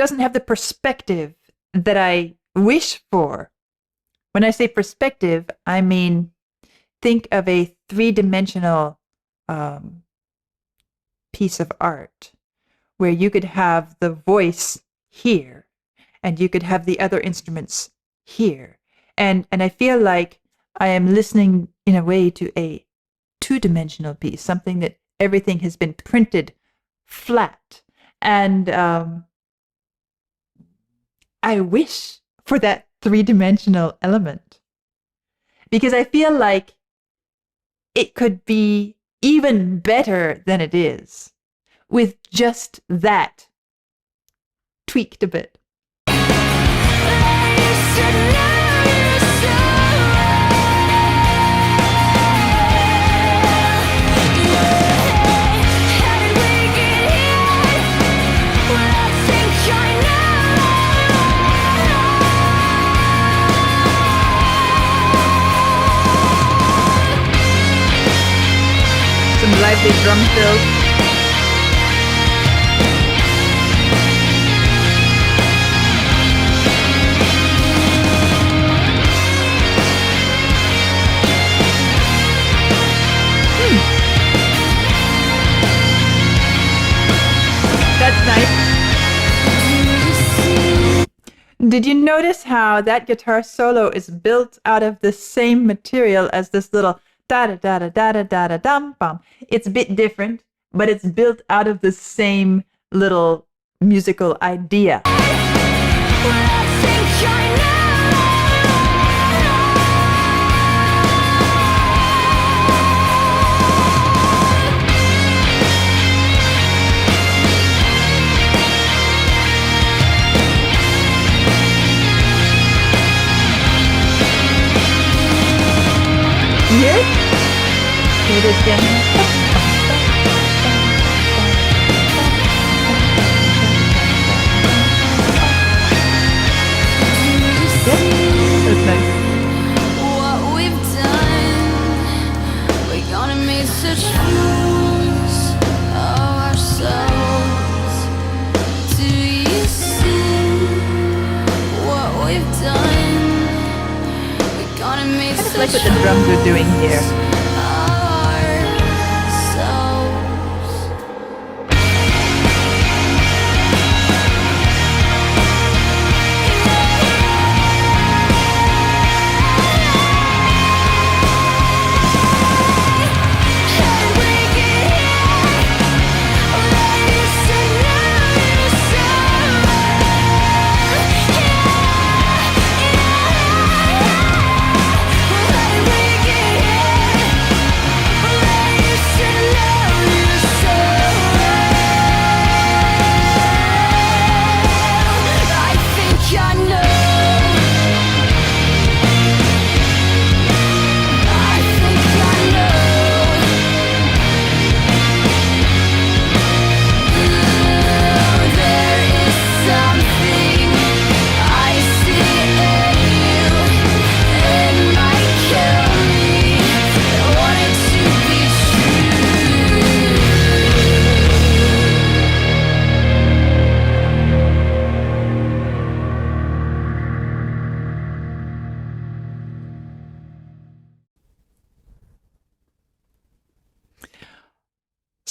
doesn't have the perspective that I wish for. When I say perspective, I mean, think of a three-dimensional piece of art where you could have the voice here and you could have the other instruments here. And I feel like I am listening in a way to a two-dimensional piece, something that everything has been printed flat. And I wish for that three-dimensional element because I feel like it could be even better than it is with just that tweaked a bit. Some lively drum fills. That's nice. Did you notice how that guitar solo is built out of the same material as this little da-da-da-da-da-da-da-dum-bum? It's a bit different, but it's built out of the same little musical idea. Here it is again. That's nice. What we've done, we're gonna make such fools of ourselves. Do you see what we've done? We're gonna make I like what the drums are doing here.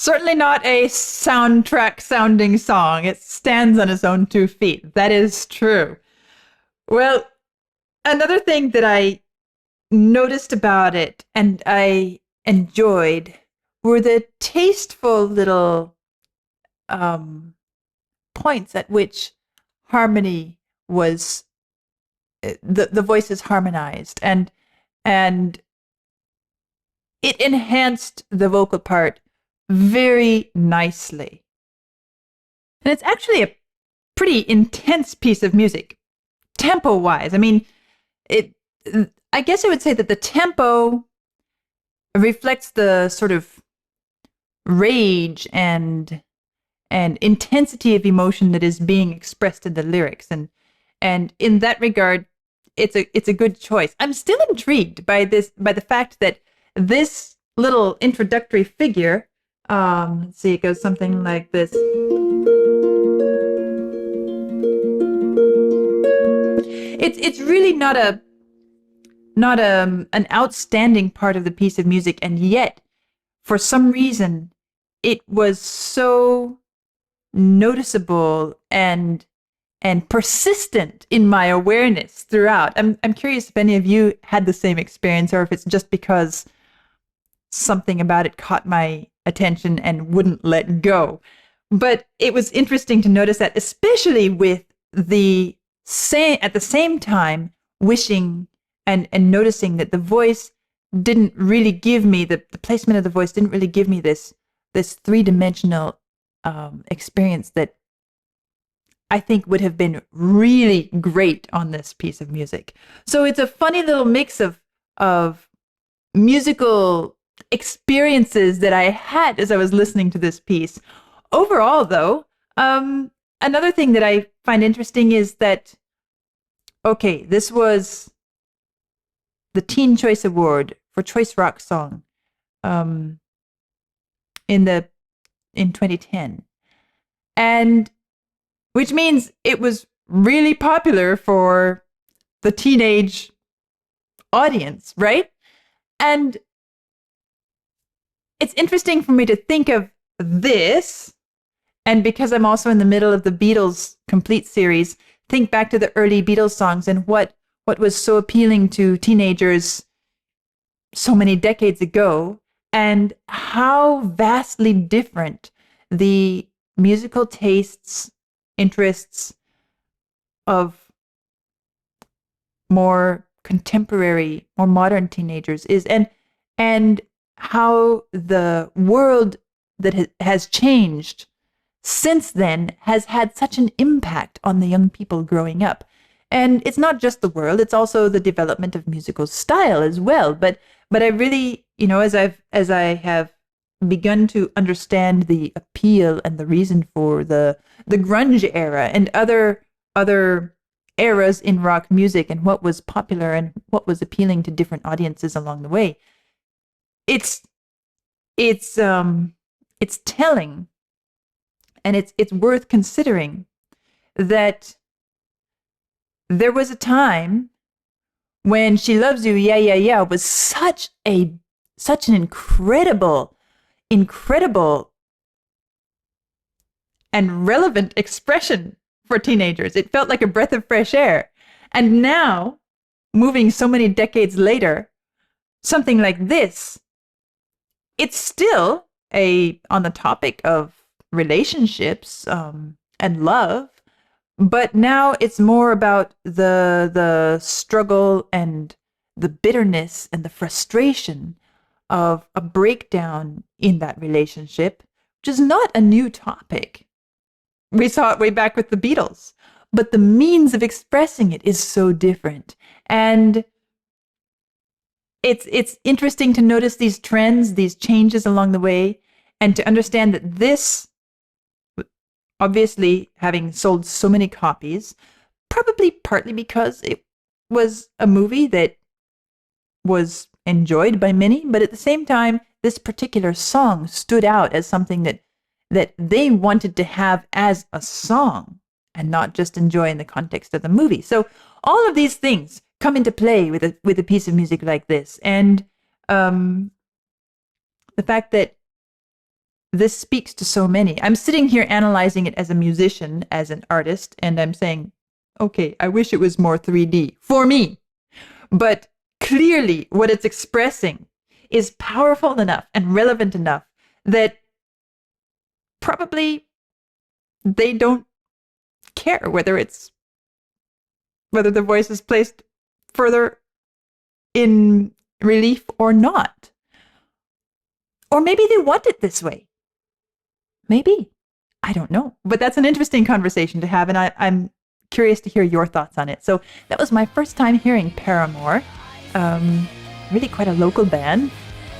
Certainly not a soundtrack sounding song. It stands on its own 2 feet. That is true. Well, another thing that I noticed about it and I enjoyed were the tasteful little points at which harmony was, the voices harmonized, and it enhanced the vocal part very nicely. And it's actually a pretty intense piece of music, tempo-wise. I mean, I guess I would say that the tempo reflects the sort of rage and intensity of emotion that is being expressed in the lyrics, and in that regard, it's a good choice. I'm still intrigued by the fact that this little introductory figure. Let's see, it goes something like this. It's really not an outstanding part of the piece of music, and yet for some reason it was so noticeable and persistent in my awareness throughout. I'm curious if any of you had the same experience, or if it's just because something about it caught my attention and wouldn't let go. But it was interesting to notice that, especially with the at the same time wishing and noticing that the voice didn't really give me the placement of the voice didn't really give me this three-dimensional experience that I think would have been really great on this piece of music. So it's a funny little mix of musical experiences that I had as I was listening to this piece. Overall, though, another thing that I find interesting is that, okay, this was the Teen Choice Award for Choice Rock Song in 2010. And which means it was really popular for the teenage audience, right? And it's interesting for me to think of this, and because I'm also in the middle of the Beatles Complete series, think back to the early Beatles songs and what was so appealing to teenagers so many decades ago, and how vastly different the musical tastes, interests of more contemporary, more modern teenagers is, and how the world that has changed since then has had such an impact on the young people growing up. And it's not just the world, it's also the development of musical style as well. But I really, as I have begun to understand the appeal and the reason for the grunge era and other eras in rock music, and what was popular and what was appealing to different audiences along the way, it's telling, and it's worth considering that there was a time when She Loves You, Yeah, Yeah, Yeah was such an incredible and relevant expression for teenagers. It felt like a breath of fresh air. And now, moving so many decades later, something like this, it's still on the topic of relationships and love, but now it's more about the struggle and the bitterness and the frustration of a breakdown in that relationship, which is not a new topic. We saw it way back with the Beatles, but the means of expressing it is so different. And it's interesting to notice these trends, these changes along the way, and to understand that this, obviously having sold so many copies, probably partly because it was a movie that was enjoyed by many, but at the same time, this particular song stood out as something that they wanted to have as a song and not just enjoy in the context of the movie. So all of these things come into play with a piece of music like this. And the fact that this speaks to so many. I'm sitting here analyzing it as a musician, as an artist, and I'm saying, okay, I wish it was more 3D for me. But clearly what it's expressing is powerful enough and relevant enough that probably they don't care whether the voice is placed further in relief or not. Or maybe they want it this way. Maybe. I don't know. But that's an interesting conversation to have, and I'm curious to hear your thoughts on it. So that was my first time hearing Paramore. Really quite a local band,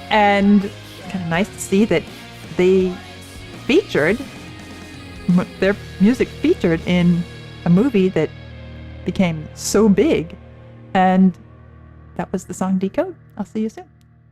and kind of nice to see that they their music featured in a movie that became so big. And that was the song Decode. I'll see you soon.